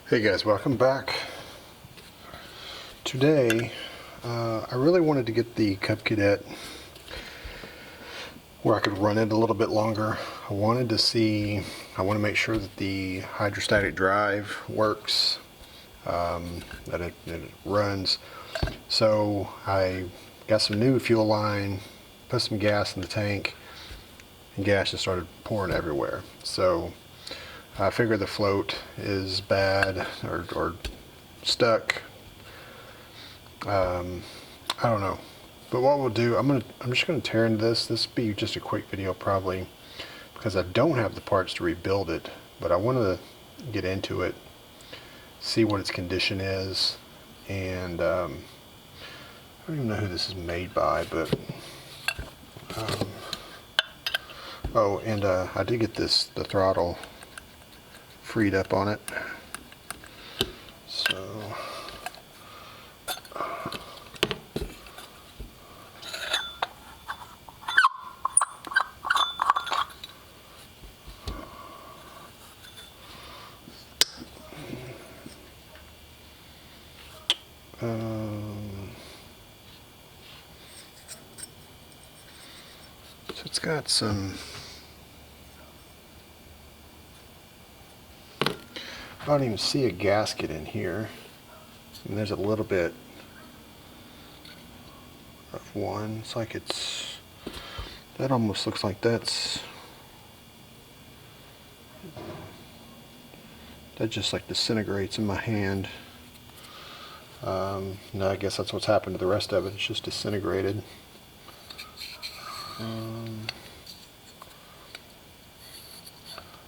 Hey guys, welcome back. Today, I really wanted to get the Cub Cadet where I could run it a little bit longer. I want to make sure that the hydrostatic drive works, that it runs. So I got some new fuel line, put some gas in the tank, and gas just started pouring everywhere. So I figure the float is bad or stuck. I don't know. But what we'll do, I'm just gonna tear into this. This will be just a quick video probably because I don't have the parts to rebuild it, but I want to get into it, see what its condition is, and I don't even know who this is made by, but oh, and I did get the throttle freed up on it. So so it's got some, I don't even see a gasket in here, and there's a little bit of one. It's like that almost looks like that just like disintegrates in my hand. No, I guess that's what's happened to the rest of it. It's just disintegrated.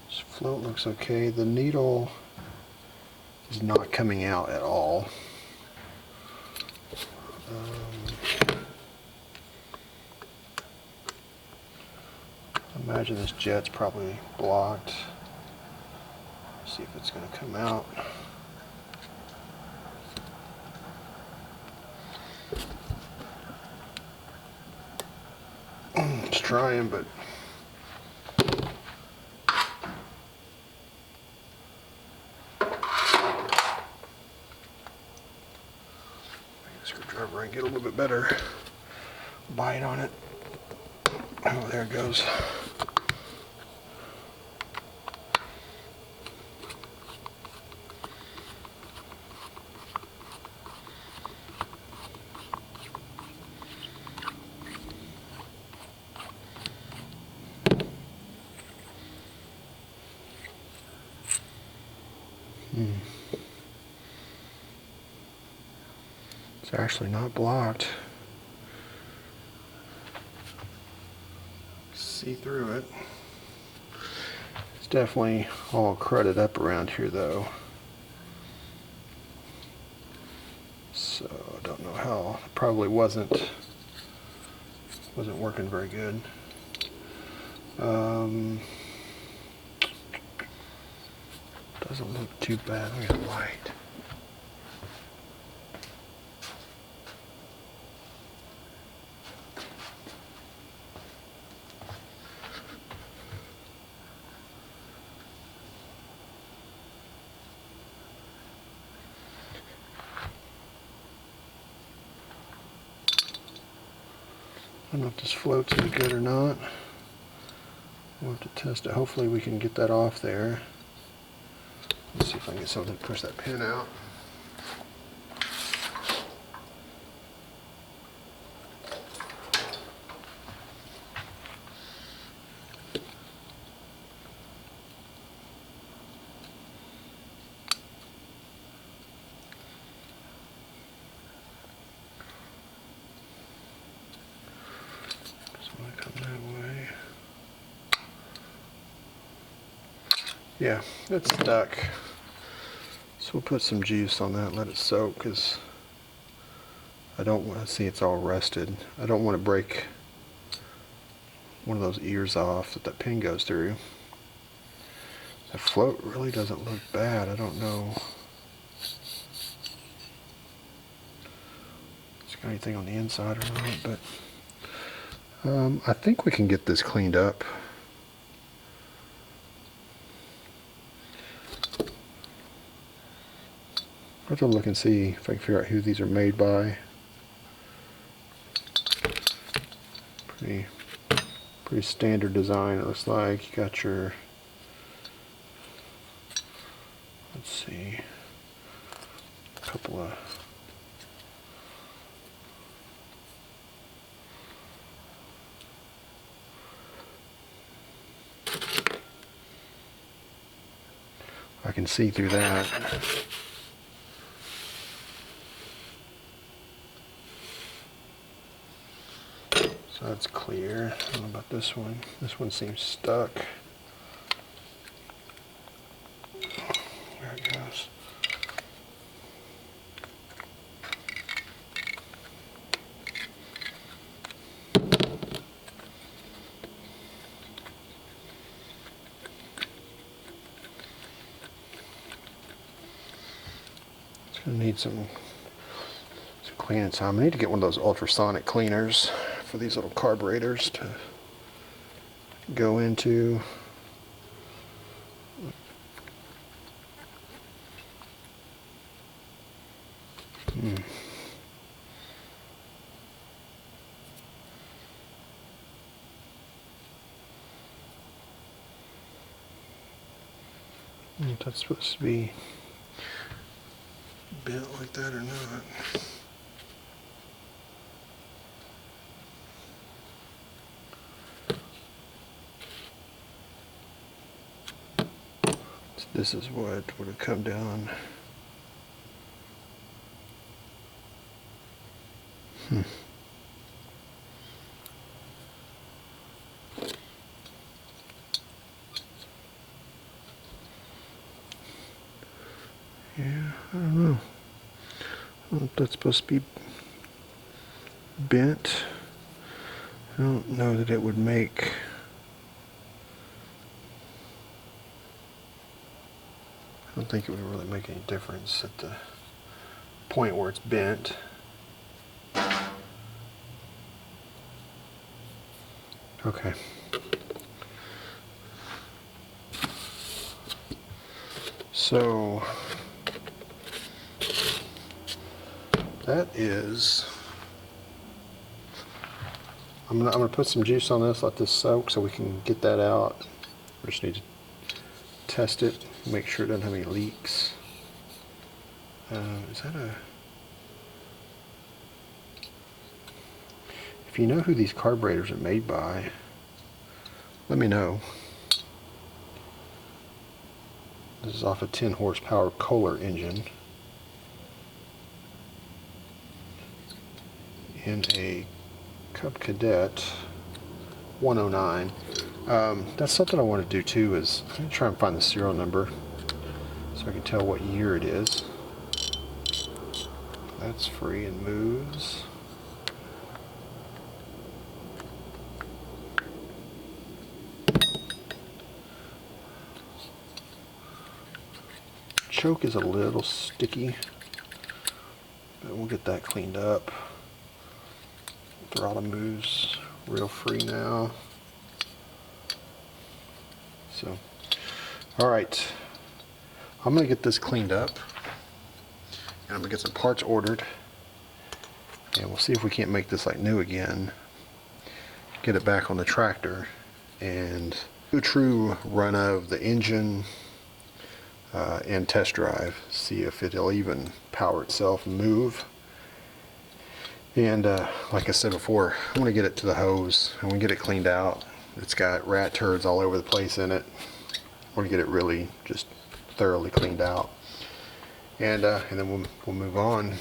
This float looks okay. The needle is not coming out at all. I imagine this jet's probably blocked. Let's see if it's going to come out. It's trying, but screwdriver and get a little bit better bite on it. Oh, there it goes. It's actually not blocked. See through it. It's definitely all crudted up around here though. So I don't know how. It probably wasn't working very good. Doesn't look too bad. Look at the light. I don't know if this float's any good or not. We'll have to test it. Hopefully we can get that off there. Let's see if I can get something to push that pin out. Come that way. Yeah, it's stuck. So we'll put some juice on that and let it soak, because I don't want to see it's all rusted. I don't want to break one of those ears off that pin goes through. The float really doesn't look bad. I don't know. It's got anything on the inside or not, but I think we can get this cleaned up. have to look and see if I can figure out who these are made by. Pretty standard design, it looks like. You got your, let's see, a couple of I can see through that. So that's clear. I don't know about this one. This one seems stuck. There it goes. It's gonna need some cleaning time. I need to get one of those ultrasonic cleaners for these little carburetors to go into. If that's supposed to be bent like that or not. So this is what would have come down. Yeah, I don't know. I don't know if that's supposed to be bent. I don't know that it would make. I don't think it would really make any difference at the point where it's bent. Okay. So that is, I'm gonna put some juice on this, let this soak so we can get that out. We just need to test it, make sure it doesn't have any leaks. Is that a, if you know who these carburetors are made by, let me know. This is off a 10 horsepower Kohler engine in a Cub Cadet 109. That's something I want to do too, is I'm going to try and find the serial number so I can tell what year it is. That's free and moves. Choke is a little sticky, but we'll get that cleaned up. Throttle moves real free now. So, all right, I'm gonna get this cleaned up, and I'm gonna get some parts ordered, and we'll see if we can't make this like new again, get it back on the tractor, and do a true run of the engine and test drive, see if it'll even power itself and move. And like I said before, I want to get it to the hose and we get it cleaned out. It's got rat turds all over the place in it. I want to get it really just thoroughly cleaned out, and then we'll move on.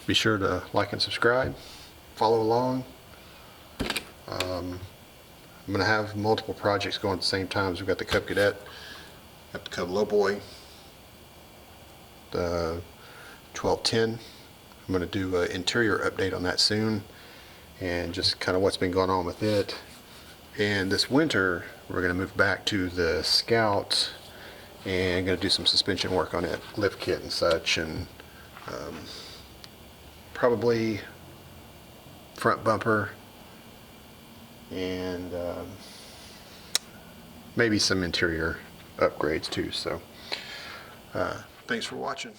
Be sure to like and subscribe, follow along. I'm going to have multiple projects going at the same time. So we've got the Cub Cadet, got the Cub Lowboy, the 1210. I'm going to do an interior update on that soon, and just kind of what's been going on with it. And this winter, we're going to move back to the Scout and going to do some suspension work on it, lift kit and such, and probably front bumper, and maybe some interior upgrades too. So Thanks for watching.